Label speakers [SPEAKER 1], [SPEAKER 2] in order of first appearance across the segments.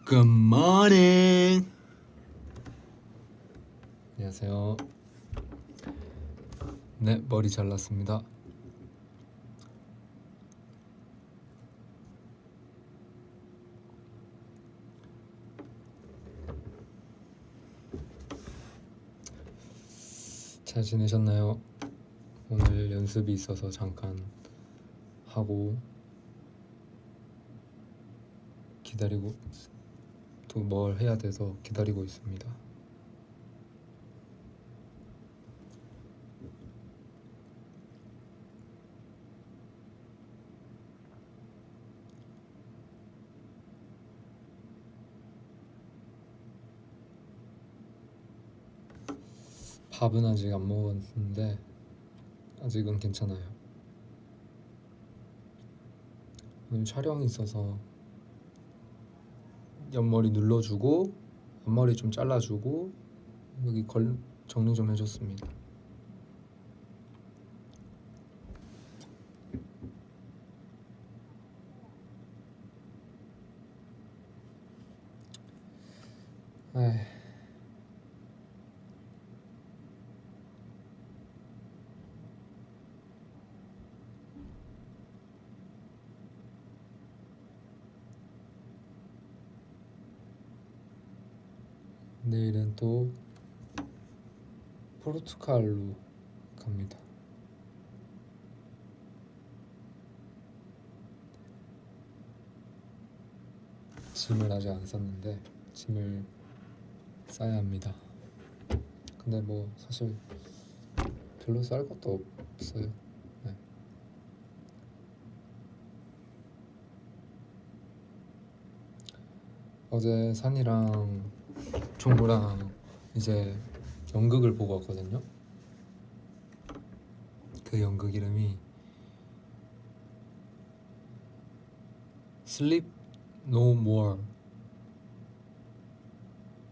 [SPEAKER 1] Good morning. 안녕하세요. 네, 머리 잘랐습니다. 잘 지내셨나요? 오늘 연습이 있어서 잠깐 하고 기다리고 또 뭘 해야 돼서 기다리고 있습니다. 밥은 아직 안 먹었는데 아직은 괜찮아요. 오늘 촬영이 있어서 옆머리 눌러주고 앞머리 좀 잘라주고 여기 정리 좀 해줬습니다. 에이. 내일은 또 포르투갈로 갑니다. 짐을 아직 안 쌌는데 짐을 싸야 합니다. 근데 뭐 사실 별로 쌀 것도 없어요. 네. 어제 산이랑 종구랑 이제 연극을 보고 왔거든요. 그 연극 이름이 Sleep No More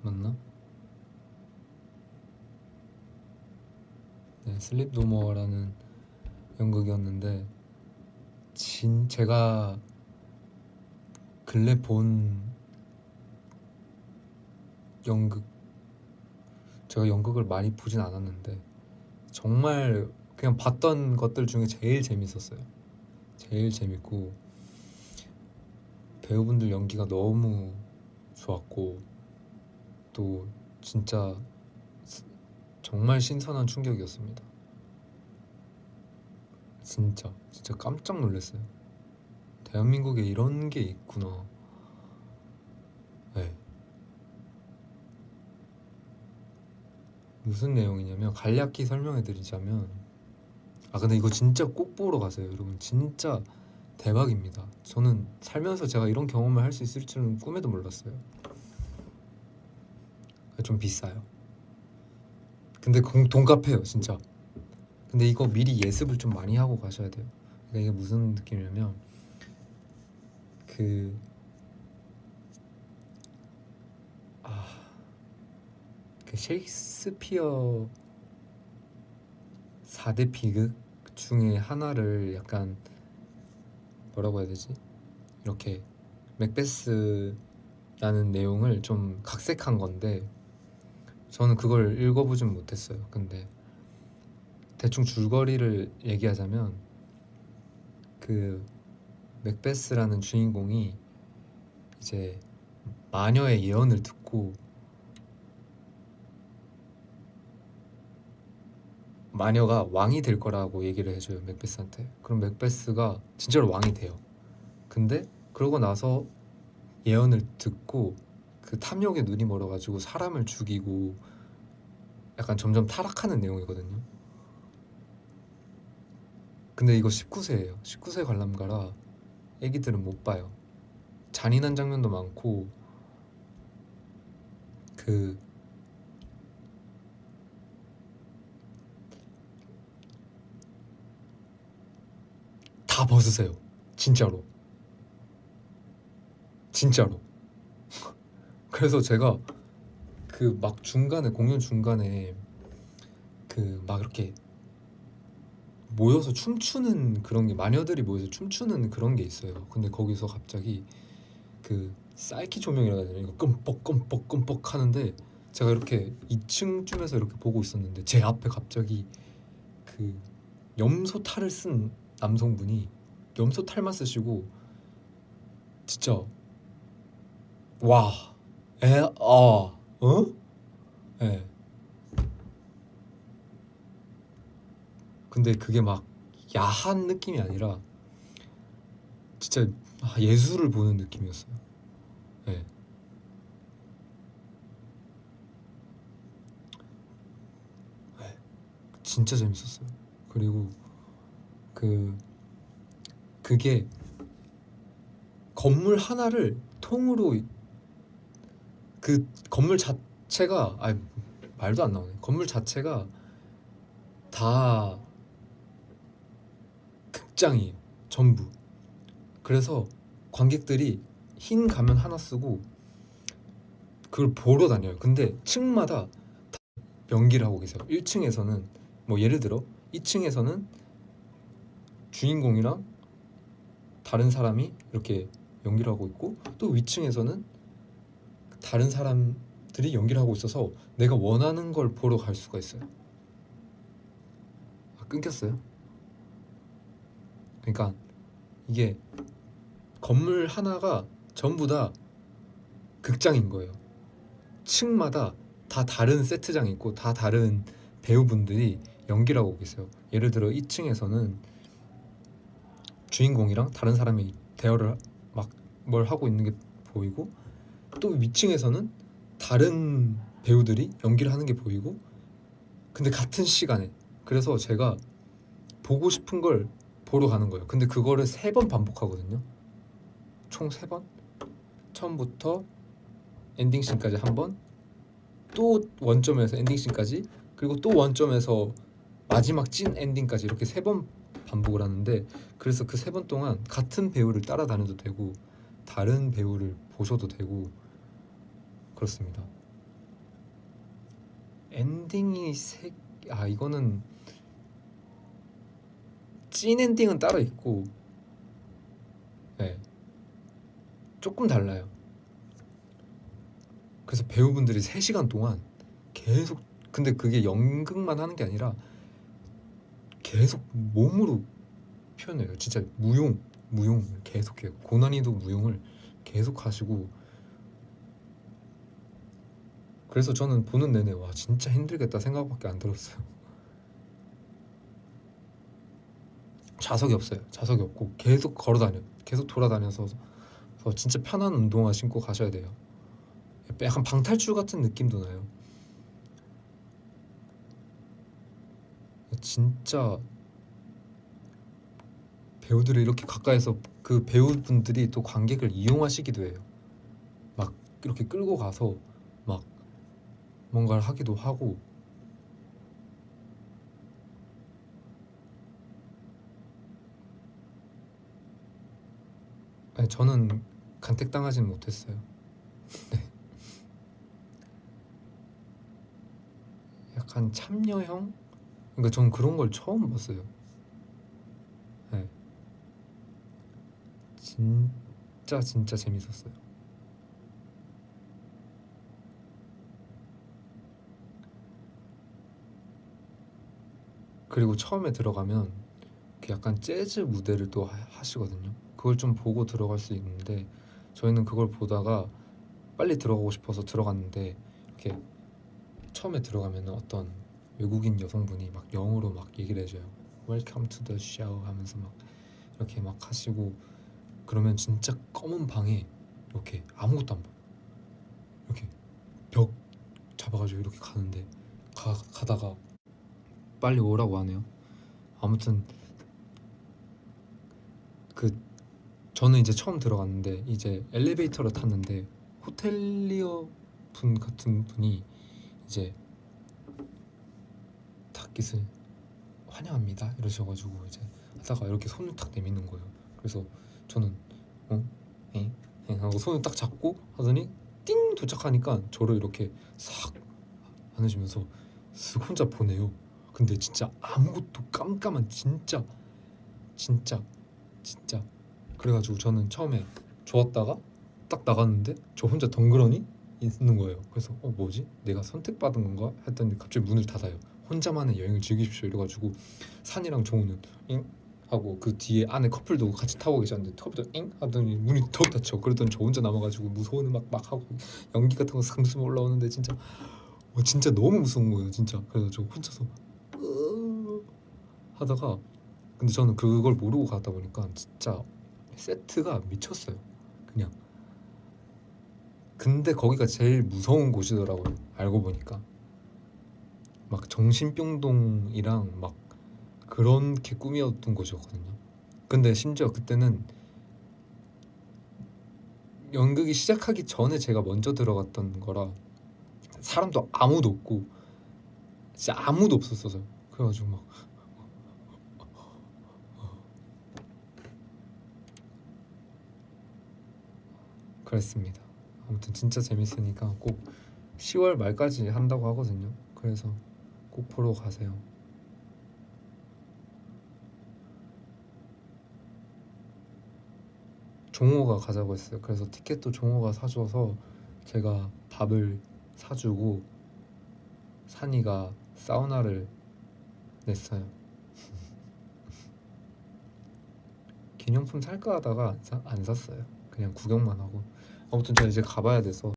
[SPEAKER 1] 맞나? 네, Sleep No More라는 연극이었는데 제가 근래 본 연극, 제가 연극을 많이 보진 않았는데 정말 그냥 봤던 것들 중에 제일 재밌었어요. 제일 재밌고 배우분들 연기가 너무 좋았고 또 진짜 정말 신선한 충격이었습니다. 진짜 깜짝 놀랐어요. 대한민국에 이런 게 있구나. 네. 무슨 내용이냐면 간략히 설명해 드리자면 근데 이거 진짜 꼭 보러 가세요 여러분. 진짜 대박입니다. 저는 살면서 제가 이런 경험을 할 수 있을 줄은 꿈에도 몰랐어요. 좀 비싸요. 근데 돈값해요 진짜. 근데 이거 미리 예습을 좀 많이 하고 가셔야 돼요. 그러니까 이게 무슨 느낌이냐면 그 셰익스피어 4대 비극 중에 하나를 약간 뭐라고 해야 되지? 이렇게 맥베스라는 내용을 좀 각색한 건데 저는 그걸 읽어보진 못했어요. 근데 대충 줄거리를 얘기하자면 그 맥베스라는 주인공이 이제 마녀의 예언을 듣고 마녀가 왕이 될 거라고 얘기를 해줘요 맥베스한테. 그럼 맥베스가 진짜로 왕이 돼요. 근데 그러고 나서 예언을 듣고 그 탐욕에 눈이 멀어가지고 사람을 죽이고 약간 점점 타락하는 내용이거든요. 근데 이거 19세예요. 19세 관람가라 애기들은 못 봐요. 잔인한 장면도 많고 그 다 벗으세요. 진짜로. 진짜로. 그래서 제가 그 막 중간에 공연 중간에 그 막 이렇게 모여서 춤추는 그런 게 마녀들이 모여서 춤추는 그런 게 있어요. 근데 거기서 갑자기 그 사이키 조명이라고 해야 되나? 이거 끔뻑 하는데 제가 이렇게 2층쯤에서 이렇게 보고 있었는데 제 앞에 갑자기 그 염소 탈을 쓴 남성분이 염소 탈만 쓰시고 진짜 와, 어? 예. 근데 그게 막 야한 느낌이 아니라 진짜 예술을 보는 느낌이었어요. 예. 예. 진짜 재밌었어요. 그리고 그 그게 건물 하나를 통으로 그 건물 자체가 말도 안 나오네. 건물 자체가 다 극장이에요. 전부. 그래서 관객들이 흰 가면 하나 쓰고 그걸 보러 다녀요. 근데 층마다 다 연기를 하고 계세요. 1층에서는 뭐 예를 들어 2층에서는 주인공이랑 다른 사람이 이렇게 연기를 하고 있고 또 위층에서는 다른 사람들이 연기를 하고 있어서 내가 원하는 걸 보러 갈 수가 있어요. 끊겼어요? 그러니까 이게 건물 하나가 전부 다 극장인 거예요. 층마다 다 다른 세트장이 있고 다 다른 배우분들이 연기를 하고 계세요. 예를 들어 2층에서는 주인공이랑 다른 사람이 대화를 막 뭘 하고 있는 게 보이고 또 위층에서는 다른 배우들이 연기를 하는 게 보이고 근데 같은 시간에 그래서 제가 보고 싶은 걸 보러 가는 거예요. 근데 그거를 3번 반복하거든요. 총 3번. 처음부터 엔딩씬까지 한 번, 또 원점에서 엔딩씬까지, 그리고 또 원점에서 마지막 찐 엔딩까지 이렇게 3번 반복을 하는데 그래서 그 3번 동안 같은 배우를 따라다녀도 되고 다른 배우를 보셔도 되고 그렇습니다. 엔딩이 이거는 찐 엔딩은 따로 있고 네, 조금 달라요. 그래서 배우분들이 3시간 동안 계속 근데 그게 연극만 하는 게 아니라 계속 몸으로 표현해요. 진짜 무용 계속해요. 고난이도 무용을 계속 하시고 그래서 저는 보는 내내 와 진짜 힘들겠다 생각밖에 안 들었어요. 좌석이 없어요. 좌석이 없고 계속 걸어다녀요. 계속 돌아다녀서 진짜 편한 운동화 신고 가셔야 돼요. 약간 방탈출 같은 느낌도 나요. 진짜 배우들을 이렇게 가까이서 그 배우분들이 또 관객을 이용하시기도 해요. 막 이렇게 끌고 가서 막 뭔가를 하기도 하고 저는 간택당하진 못했어요. 네. 약간 참여형? 그러니까 전 그런 걸 처음 봤어요. 네. 진짜 재밌었어요. 그리고 처음에 들어가면 그 약간 재즈 무대를 또 하시거든요. 그걸 좀 보고 들어갈 수 있는데 저희는 그걸 보다가 빨리 들어가고 싶어서 들어갔는데 이렇게 처음에 들어가면 어떤 외국인 여성분이 막 영어로 막 얘기를 해줘요. Welcome to the show 하면서 막 이렇게 막 하시고 그러면 진짜 검은 방에 이렇게 아무것도 안 보여. 이렇게 벽 잡아가지고 이렇게 가는데 가다가 빨리 오라고 하네요. 아무튼 그 저는 이제 처음 들어갔는데 이제 엘리베이터를 탔는데 호텔리어 분 같은 분이 이제 탁깃을 환영합니다 이러셔가지고 이제 하다가 이렇게 손을 탁 내미는 거예요. 그래서 저는 어? 엥? 엥? 하고 손을 딱 잡고 하더니 띵 도착하니까 저를 이렇게 싹 안으시면서 쓱 혼자 보내요. 근데 진짜 아무것도 깜깜한 진짜 그래가지고 저는 처음에 좋았다가 딱 나갔는데 저 혼자 덩그러니 있는 거예요. 그래서 뭐지? 내가 선택받은 건가? 했더니 갑자기 문을 닫아요. 혼자만의 여행을 즐기십시오 이래가지고 산이랑 종우는 잉 하고 그 뒤에 안에 커플도 같이 타고 계셨는데 커플도 잉 하더니 문이 턱 닫혀. 그랬더니 저 혼자 남아가지고 무서운 음악 막 하고 연기 같은 거 스며 올라오는데 진짜 진짜 너무 무서운 거예요 진짜. 그래서 저 혼자서 하다가 근데 저는 그걸 모르고 가다 보니까 진짜 세트가 미쳤어요 그냥. 근데 거기가 제일 무서운 곳이더라고요 알고 보니까. 막 정신병동이랑 막 그렇게 꾸몄던 곳이었거든요. 근데 심지어 그때는 연극이 시작하기 전에 제가 먼저 들어갔던 거라 사람도 아무도 없고 진짜 아무도 없었어요. 그래가지고 막 그랬습니다. 아무튼 진짜 재밌으니까 꼭 10월 말까지 한다고 하거든요. 그래서 꼭 보러 가세요. 종호가 가자고 했어요. 그래서 티켓도 종호가 사줘서 제가 밥을 사주고 산이가 사우나를 냈어요. 기념품 살까 하다가 안 샀어요. 그냥 구경만 하고. 아무튼 저 이제 가봐야 돼서